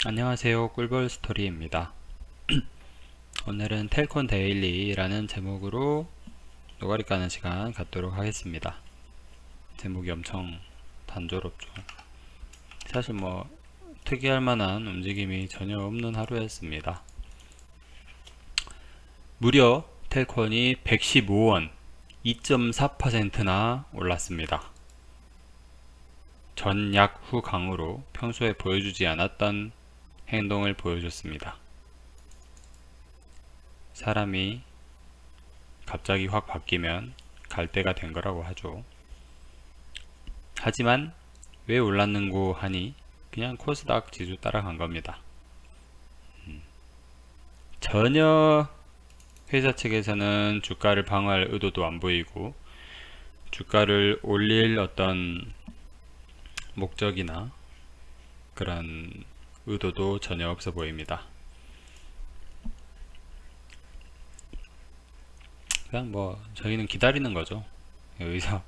안녕하세요, 꿀벌 스토리입니다. 오늘은 텔콘 데일리라는 제목으로 노가리 까는 시간 갖도록 하겠습니다. 제목이 엄청 단조롭죠. 사실 뭐 특이할 만한 움직임이 전혀 없는 하루였습니다. 무려 텔콘이 115원 2.4%나 올랐습니다. 전약 후 강으로 평소에 보여주지 않았던 행동을 보여줬습니다. 사람이 갑자기 확 바뀌면 갈대가 된 거라고 하죠. 하지만 왜 올랐는고 하니 그냥 코스닥 지수 따라간 겁니다. 전혀 회사 측에서는 주가를 방어할 의도도 안 보이고 주가를 올릴 어떤 목적이나 그런 의도도 전혀 없어 보입니다. 그냥 뭐 저희는 기다리는 거죠. 여기서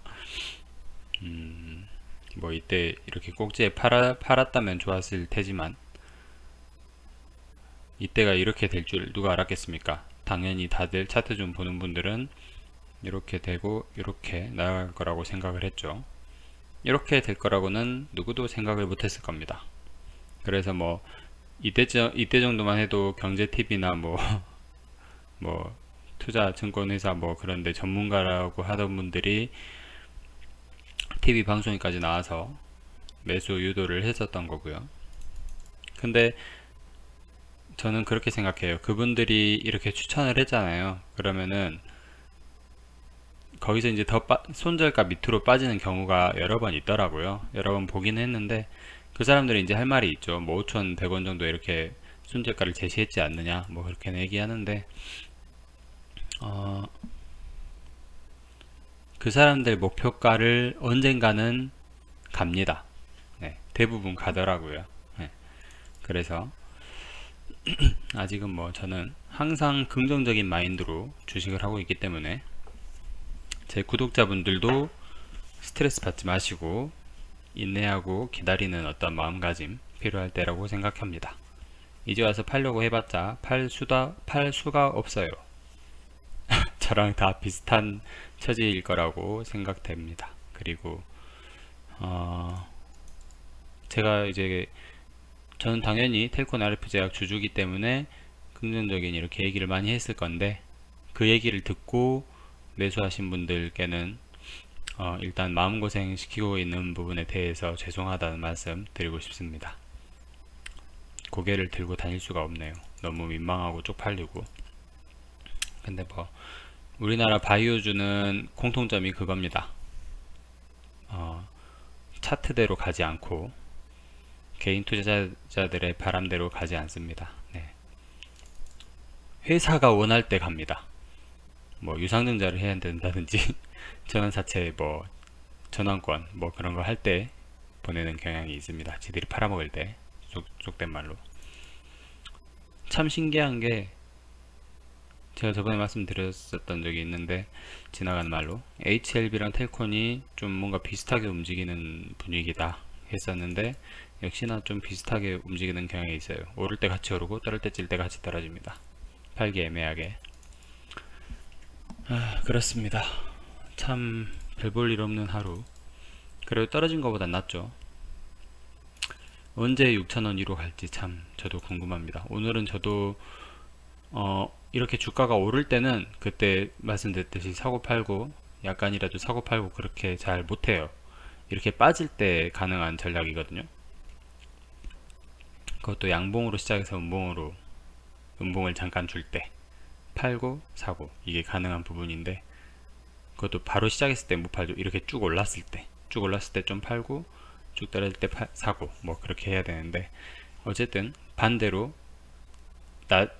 뭐 이때 이렇게 꼭지에 팔았다면 좋았을 테지만 이때가 이렇게 될 줄 누가 알았겠습니까? 당연히 다들 차트 좀 보는 분들은 이렇게 되고 이렇게 나아갈 거라고 생각을 했죠. 이렇게 될 거라고는 누구도 생각을 못했을 겁니다. 그래서 뭐 이때 정도만 해도 경제TV나 뭐 투자 증권회사 뭐 그런데 전문가라고 하던 분들이 TV 방송에까지 나와서 매수 유도를 했었던 거고요. 근데 저는 그렇게 생각해요. 그분들이 이렇게 추천을 했잖아요. 그러면은 거기서 이제 더 손절가 밑으로 빠지는 경우가 여러 번 있더라고요. 여러 번 보긴 했는데 그 사람들이 이제 할 말이 있죠. 뭐 5,100원 정도 이렇게 손절가를 제시했지 않느냐 뭐 그렇게 얘기하는데 그 사람들 목표가를 언젠가는 갑니다. 네, 대부분 가더라고요. 네, 그래서 아직은 뭐 저는 항상 긍정적인 마인드로 주식을 하고 있기 때문에 제 구독자분들도 스트레스 받지 마시고 인내하고 기다리는 어떤 마음가짐 필요할 때라고 생각합니다. 이제 와서 팔려고 해봤자 팔 수가 없어요. 저랑 다 비슷한 처지일 거라고 생각됩니다. 그리고 제가 이제 저는 당연히 텔콘 RF제약 주주기 때문에 긍정적인 이렇게 얘기를 많이 했을 건데 그 얘기를 듣고 매수하신 분들께는 일단 마음고생 시키고 있는 부분에 대해서 죄송하다는 말씀 드리고 싶습니다. 고개를 들고 다닐 수가 없네요. 너무 민망하고 쪽팔리고. 근데 뭐 우리나라 바이오주는 공통점이 그겁니다. 차트대로 가지 않고 개인 투자자들의 바람대로 가지 않습니다. 네. 회사가 원할 때 갑니다. 뭐 유상증자를 해야 된다든지 전환사채 뭐 전환권 뭐 그런 거 할 때 보내는 경향이 있습니다. 지들이 팔아먹을 때 속된 말로. 참 신기한 게 제가 저번에 말씀드렸었던 적이 있는데 지나가는 말로 HLB랑 텔콘이 좀 뭔가 비슷하게 움직이는 분위기다 했었는데 역시나 좀 비슷하게 움직이는 경향이 있어요. 오를 때 같이 오르고 떨어질 때 찔 때 같이 떨어집니다. 팔기 애매하게. 그렇습니다. 참 별 볼 일 없는 하루. 그래도 떨어진 것보단 낫죠. 언제 6,000원 위로 갈지 참 저도 궁금합니다. 오늘은 저도 이렇게 주가가 오를 때는 그때 말씀드렸듯이 사고 팔고 약간이라도 사고 팔고 그렇게 잘 못해요. 이렇게 빠질 때 가능한 전략이거든요. 그것도 양봉으로 시작해서 음봉을 잠깐 줄 때 팔고 사고 이게 가능한 부분인데 그것도 바로 시작했을 때 못 팔죠. 이렇게 쭉 올랐을 때 좀 팔고 쭉 떨어질 때 사고 뭐 그렇게 해야 되는데 어쨌든 반대로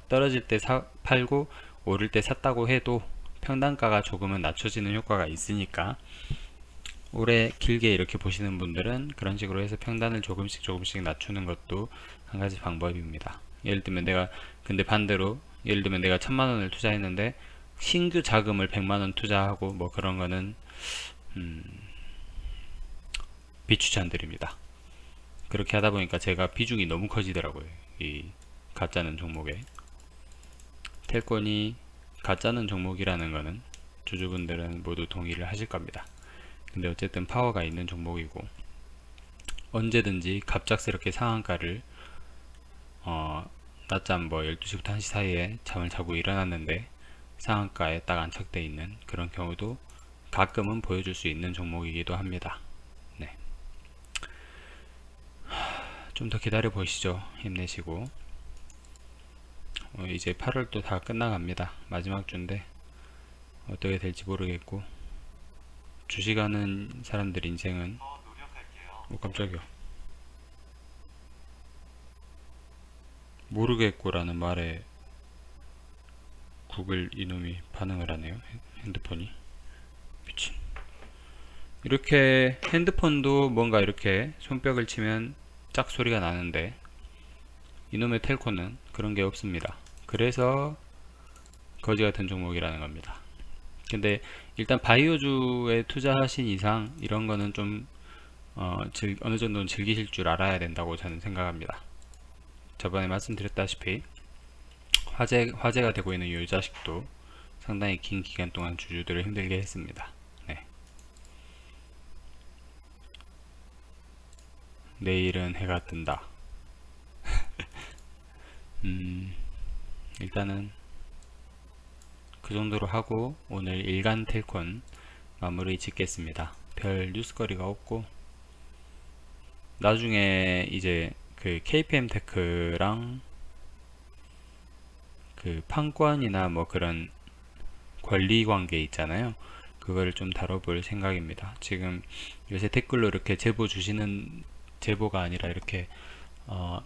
떨어질 때 팔고 오를 때 샀다고 해도 평단가가 조금은 낮춰지는 효과가 있으니까 오래 길게 이렇게 보시는 분들은 그런 식으로 해서 평단을 조금씩 낮추는 것도 한 가지 방법입니다. 예를 들면 근데 반대로 예를 들면 내가 1,000만원을 투자했는데 신규 자금을 100만원 투자하고 뭐 그런 거는 비추천드립니다. 그렇게 하다 보니까 제가 비중이 너무 커지더라고요. 이 가짜는 종목에. 텔콘이 가짜는 종목이라는 거는 주주분들은 모두 동의를 하실 겁니다. 근데 어쨌든 파워가 있는 종목이고, 언제든지 갑작스럽게 상한가를 낮잠 12시부터 1시 사이에 잠을 자고 일어났는데 상한가에 딱 안착되어 있는 그런 경우도 가끔은 보여줄 수 있는 종목이기도 합니다. 네. 좀 더 기다려 보시죠. 힘내시고. 이제 8월도 다 끝나갑니다. 마지막 주인데 어떻게 될지 모르겠고, 주식하는 사람들 인생은 깜짝이야. 모르겠고라는 말에 구글 이놈이 반응을 하네요. 핸드폰이. 미친. 이렇게 핸드폰도 뭔가 이렇게 손뼉을 치면 짝 소리가 나는데 이놈의 텔코는 그런 게 없습니다. 그래서 거지 같은 종목이라는 겁니다. 근데 일단 바이오주에 투자하신 이상 이런 거는 좀 어느 정도는 즐기실 줄 알아야 된다고 저는 생각합니다. 저번에 말씀드렸다시피 화제가 되고 있는 이 자식도 상당히 긴 기간 동안 주주들을 힘들게 했습니다. 네. 내일은 해가 뜬다. 일단은 그 정도로 하고 오늘 일간 텔콘 마무리 짓겠습니다. 별 뉴스거리가 없고, 나중에 이제 그 KPM테크랑 그 판권이나 뭐 그런 권리관계 있잖아요. 그거를 좀 다뤄볼 생각입니다. 지금 요새 댓글로 이렇게 제보 주시는, 제보가 아니라 이렇게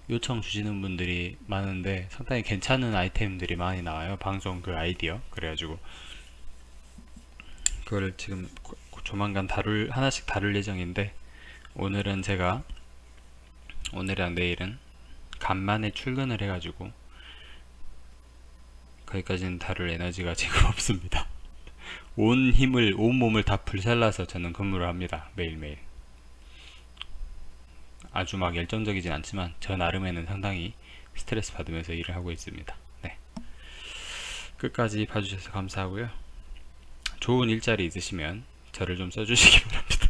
요청 주시는 분들이 많은데 상당히 괜찮은 아이템들이 많이 나와요. 방송 그 아이디어. 그래가지고 그거를 지금 조만간 하나씩 다룰 예정인데, 오늘이랑 내일은 간만에 출근을 해가지고 거기까지는 다룰 에너지가 지금 없습니다. 온 몸을 다 불살라서 저는 근무를 합니다. 매일매일. 아주 막 열정적이진 않지만 저 나름에는 상당히 스트레스 받으면서 일을 하고 있습니다. 네. 끝까지 봐주셔서 감사하고요. 좋은 일자리 있으시면 저를 좀 써주시기 바랍니다.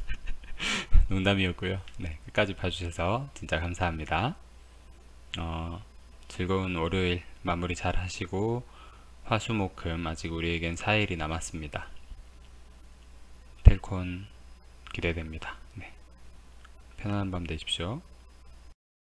농담이었고요. 네, 끝까지 봐주셔서 진짜 감사합니다. 즐거운 월요일 마무리 잘 하시고, 화수목금 아직 우리에겐 4일이 남았습니다. 텔콘 기대됩니다. 네. 편안한 밤 되십시오.